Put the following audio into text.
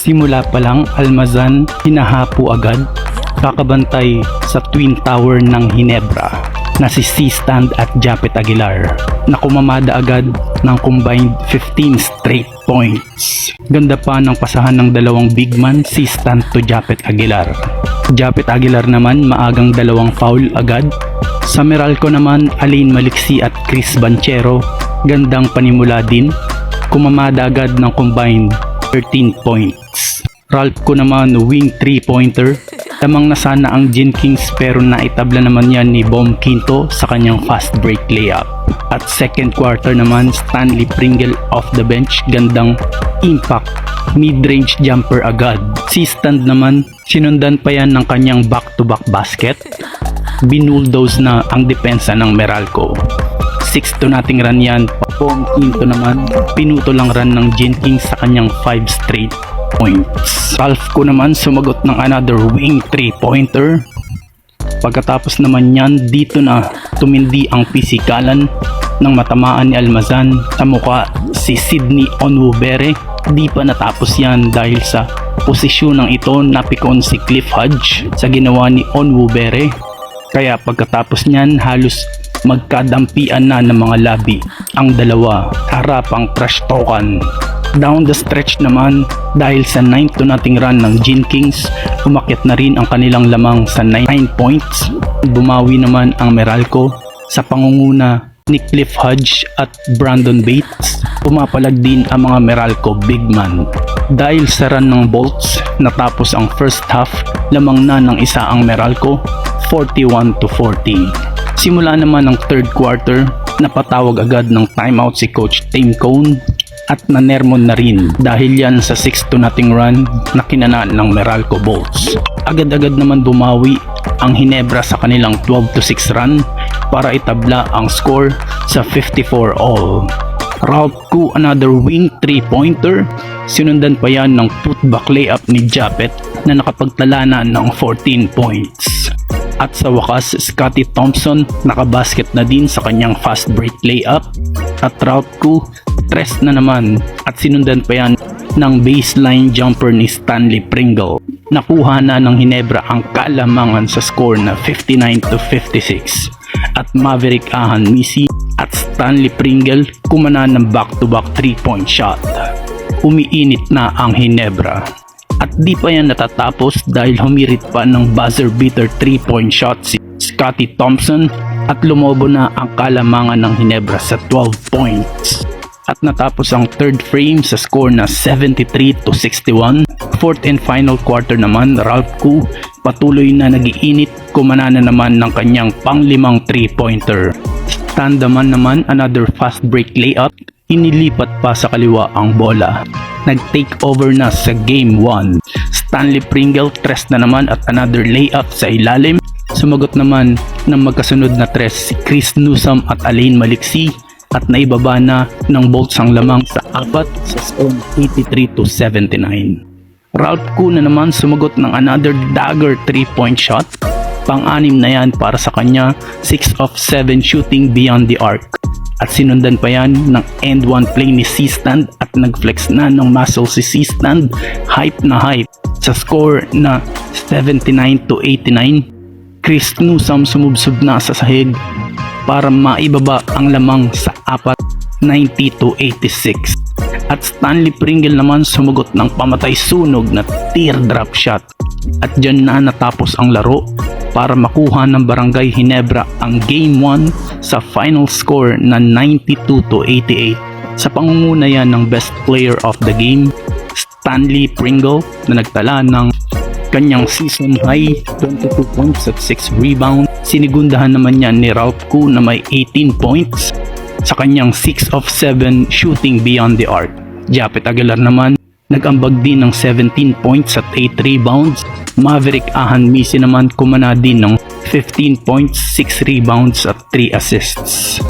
Simula pa lang, Almazan hinahapo agad, kakabantay sa Twin Tower ng Ginebra na si C-Stand at Japet Aguilar na kumamada agad ng combined 15 straight points. Ganda pa ng pasahan ng dalawang big man, C-Stand to Japet Aguilar. Japet Aguilar naman maagang dalawang foul agad. Sa Meralco naman, Alain Maliksi at Chris Banchero, gandang panimula din, kumamada agad ng combined 13 points. Ralph ko naman wing 3-pointer, lamang na sana ang Gin Kings pero naitabla naman yan ni Bom Quinto sa kanyang fast break layup. At second quarter naman, Stanley Pringle off the bench, gandang impact mid-range jumper agad. C-Stand naman, sinundan pa yan ng kanyang back-to-back basket. Binulldoze na ang depensa ng Meralco. 6-2 nating run yan. Bom Quinto naman, pinuto lang run ng Gin Kings sa kanyang 5 straight points. Ralph ko naman sumagot ng another wing 3-pointer. Pagkatapos naman yan, dito na tumindi ang pisikalan ng matamaan ni Almazan sa mukha si Sydney Onwubere. Di pa natapos yan dahil sa posisyon ng ito napikon si Cliff Hodge sa ginawa ni Onwubere. Kaya pagkatapos niyan, halos magkadampian na ng mga labi ang dalawa, harapang trash talkan. Down the stretch naman, dahil sa 9-2 nating run ng Gin Kings, umakyat na rin ang kanilang lamang sa 9 points. Bumawi naman ang Meralco sa pangunguna ni Cliff Hodge at Brandon Bates. Pumapalag din ang mga Meralco big man. Dahil sa run ng Bolts, natapos ang first half, lamang na ng isa ang Meralco, 41-40. Simula naman ng third quarter, napatawag agad ng timeout si Coach Tim Cone at nanermon na rin dahil yan sa 6-2 nating run na kinanaan ng Meralco Bolts. Agad-agad naman bumawi ang Ginebra sa kanilang 12-6 run para itabla ang score sa 54 all. Ralph Ku another wing 3-pointer, sinundan pa yan ng putback layup ni Japet na nakapagtala na ng 14 points. At sa wakas, Scottie Thompson nakabasket na din sa kanyang fast break layup at Ralph Ku tres na naman at sinundan pa yan ng baseline jumper ni Stanley Pringle. Nakuha na ng Ginebra ang kalamangan sa score na 59-56 at Maverick Ahan Misi at Stanley Pringle kumana ng back-to-back 3-point shot. Umiinit na ang Ginebra. At di pa yan natatapos dahil humirit pa ng buzzer beater 3-point shot si Scottie Thompson at lumobo na ang kalamangan ng Ginebra sa 12 points. At natapos ang third frame sa score na 73-61. Fourth and final quarter naman, Ralph Ku patuloy na nagiinit, kumana na naman ng kanyang panglimang 3-pointer. Tandaman naman another fast break layup, inilipat pa sa kaliwa ang bola. Nag-take over na sa game 1. Stanley Pringle tres na naman at another layup sa ilalim. Sumagot naman ng magkasunod na tres si Chris Newsome at Alain Maliksi at naibaba na ng Bolts ang lamang sa 4 sa score 83-79. Ralph Ku na naman sumagot ng another dagger 3-point shot. Pang-anim na yan para sa kanya, 6 of 7 shooting beyond the arc. At sinundan pa yan ng end one play ni C-Stand at nag-flex na ng muscle si C-Stand, hype na hype sa score na 79-89. Chris Newsome sumubsob na sa sahig para maibaba ang lamang sa 4, 90-86. At Stanley Pringle naman sumagot ng pamatay sunog na teardrop shot. At dyan na natapos ang laro para makuha ng Barangay Ginebra ang Game 1 sa final score na 92-88. Sa pangunguna yan ng best player of the game, Stanley Pringle na nagtala ng kanyang season high 22 points at 6 rebounds. Sinigundahan naman yan ni Ralph Ku na may 18 points sa kanyang 6 of 7 shooting beyond the arc. Japet Aguilar naman nag-ambag din ng 17 points at 8 rebounds. Maverick Ahan Misi naman kumana din ng 15 points, 6 rebounds at 3 assists.